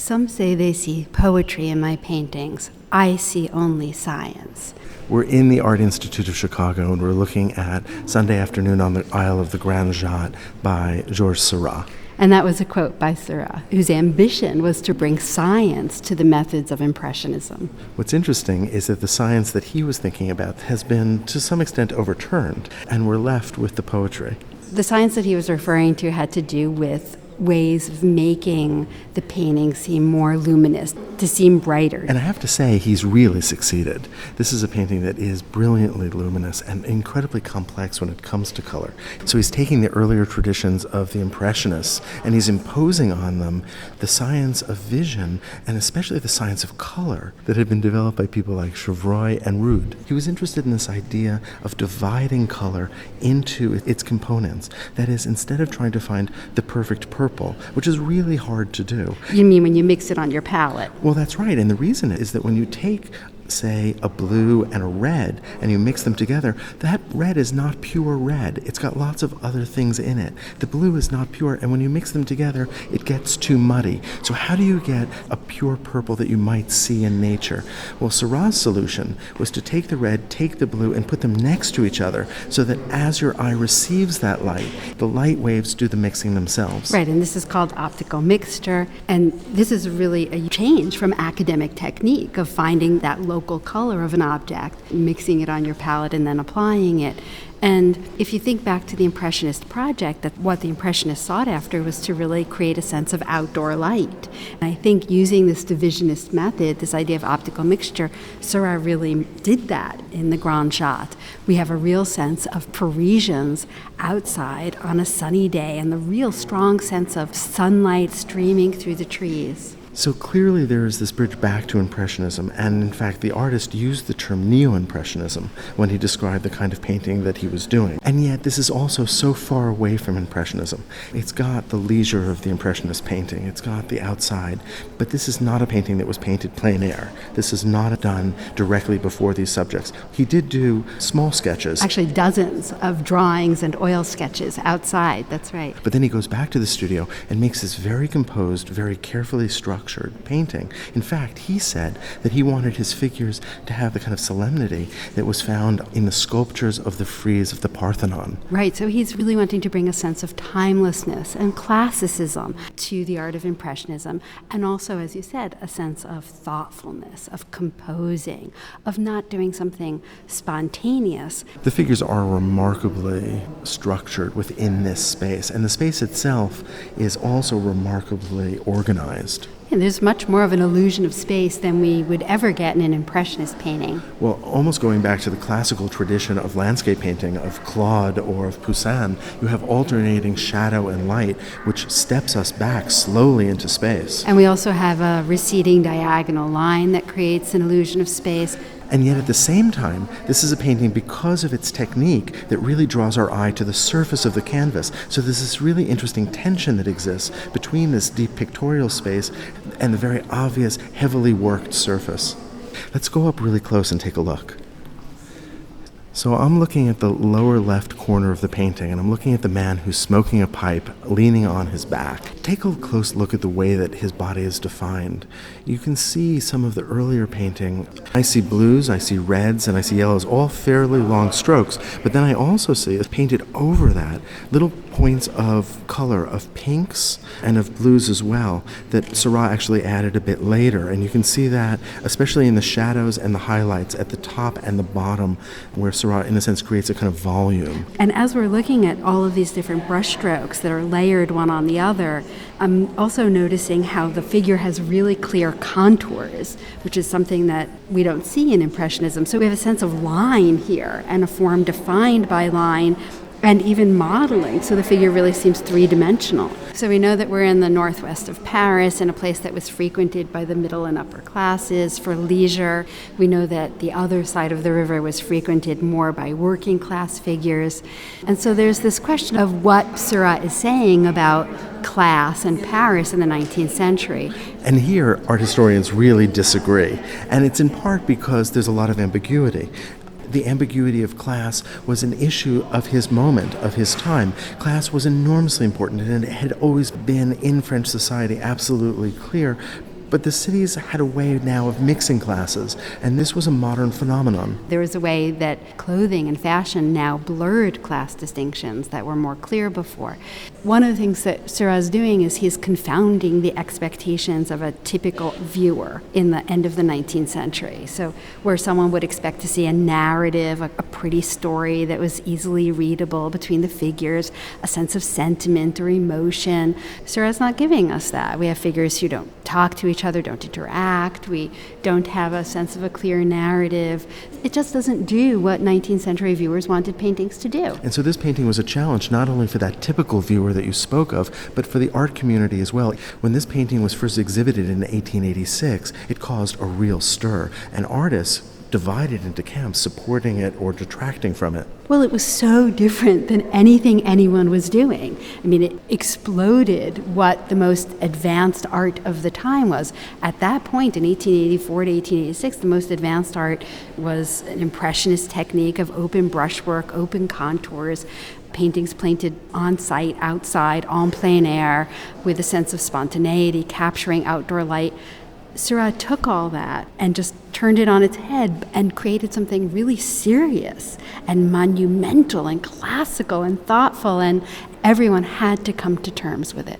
Some say they see poetry in my paintings. I see only science. We're in the Art Institute of Chicago, and we're looking at Sunday Afternoon on the Isle of the Grande Jatte by Georges Seurat. And that was a quote by Seurat, whose ambition was to bring science to the methods of Impressionism. What's interesting is that the science that he was thinking about has been, to some extent, overturned, and we're left with the poetry. The science that he was referring to had to do with ways of making the painting seem more luminous, to seem brighter. And I have to say, he's really succeeded. This is a painting that is brilliantly luminous and incredibly complex when it comes to color. So he's taking the earlier traditions of the Impressionists and he's imposing on them the science of vision and especially the science of color that had been developed by people like Chevreul and Rude. He was interested in this idea of dividing color into its components. That is, instead of trying to find the perfect purple, which is really hard to do. You mean when you mix it on your palette? Well, that's right. And the reason is that when you take, say, a blue and a red and you mix them together, that red is not pure red. It's got lots of other things in it. The blue is not pure, and when you mix them together, it gets too muddy. So how do you get a pure purple that you might see in nature? Well, Seurat's solution was to take the red, take the blue, and put them next to each other so that as your eye receives that light, the light waves do the mixing themselves. Right, and this is called optical mixture, and this is really a change from academic technique of finding that local color of an object, mixing it on your palette and then applying it. And if you think back to the Impressionist project, that what the Impressionists sought after was to really create a sense of outdoor light. And I think using this divisionist method, this idea of optical mixture, Seurat really did that in the Grande Jatte. We have a real sense of Parisians outside on a sunny day and the real strong sense of sunlight streaming through the trees. So clearly there is this bridge back to Impressionism, and in fact the artist used the term Neo-Impressionism when he described the kind of painting that he was doing. And yet this is also so far away from Impressionism. It's got the leisure of the Impressionist painting, it's got the outside, but this is not a painting that was painted plein air. This is not done directly before these subjects. He did do small sketches. Actually dozens of drawings and oil sketches outside, that's right. But then he goes back to the studio and makes this very composed, very carefully structured painting. In fact, he said that he wanted his figures to have the kind of solemnity that was found in the sculptures of the frieze of the Parthenon. Right, so he's really wanting to bring a sense of timelessness and classicism to the art of Impressionism, and also, as you said, a sense of thoughtfulness, of composing, of not doing something spontaneous. The figures are remarkably structured within this space, and the space itself is also remarkably organized. And there's much more of an illusion of space than we would ever get in an Impressionist painting. Well, almost going back to the classical tradition of landscape painting, of Claude or of Poussin, you have alternating shadow and light, which steps us back slowly into space. And we also have a receding diagonal line that creates an illusion of space. And yet at the same time, this is a painting, because of its technique, that really draws our eye to the surface of the canvas. So there's this really interesting tension that exists between this deep pictorial space and the very obvious, heavily worked surface. Let's go up really close and take a look. So I'm looking at the lower left corner of the painting, and I'm looking at the man who's smoking a pipe, leaning on his back. Take a close look at the way that his body is defined. You can see some of the earlier painting. I see blues, I see reds, and I see yellows, all fairly long strokes. But then I also see, painted over that, little points of color, of pinks and of blues as well, that Seurat actually added a bit later. And you can see that, especially in the shadows and the highlights at the top and the bottom, where Seurat, in a sense, creates a kind of volume. And as we're looking at all of these different brushstrokes that are layered one on the other, I'm also noticing how the figure has really clear contours, which is something that we don't see in Impressionism. So we have a sense of line here and a form defined by line, and even modeling, so the figure really seems three-dimensional. So we know that we're in the northwest of Paris, in a place that was frequented by the middle and upper classes for leisure. We know that the other side of the river was frequented more by working class figures. And so there's this question of what Seurat is saying about class and Paris in the 19th century. And here, art historians really disagree. And it's in part because there's a lot of ambiguity. The ambiguity of class was an issue of his moment, of his time. Class was enormously important, and it had always been in French society absolutely clear. But the cities had a way now of mixing classes, and this was a modern phenomenon. There was a way that clothing and fashion now blurred class distinctions that were more clear before. One of the things that Seurat is doing is he's confounding the expectations of a typical viewer in the end of the 19th century. So where someone would expect to see a narrative, a pretty story that was easily readable between the figures, a sense of sentiment or emotion. Seurat's not giving us that. We have figures who don't talk to each other, don't interact, we don't have a sense of a clear narrative. It just doesn't do what 19th century viewers wanted paintings to do. And so this painting was a challenge not only for that typical viewer that you spoke of, but for the art community as well. When this painting was first exhibited in 1886, it caused a real stir, and artists divided into camps, supporting it or detracting from it. Well, it was so different than anything anyone was doing. I mean, it exploded what the most advanced art of the time was. At that point, in 1884 to 1886, the most advanced art was an impressionist technique of open brushwork, open contours, paintings painted on site, outside, en plein air, with a sense of spontaneity, capturing outdoor light. Seurat took all that and just turned it on its head and created something really serious and monumental and classical and thoughtful, and everyone had to come to terms with it.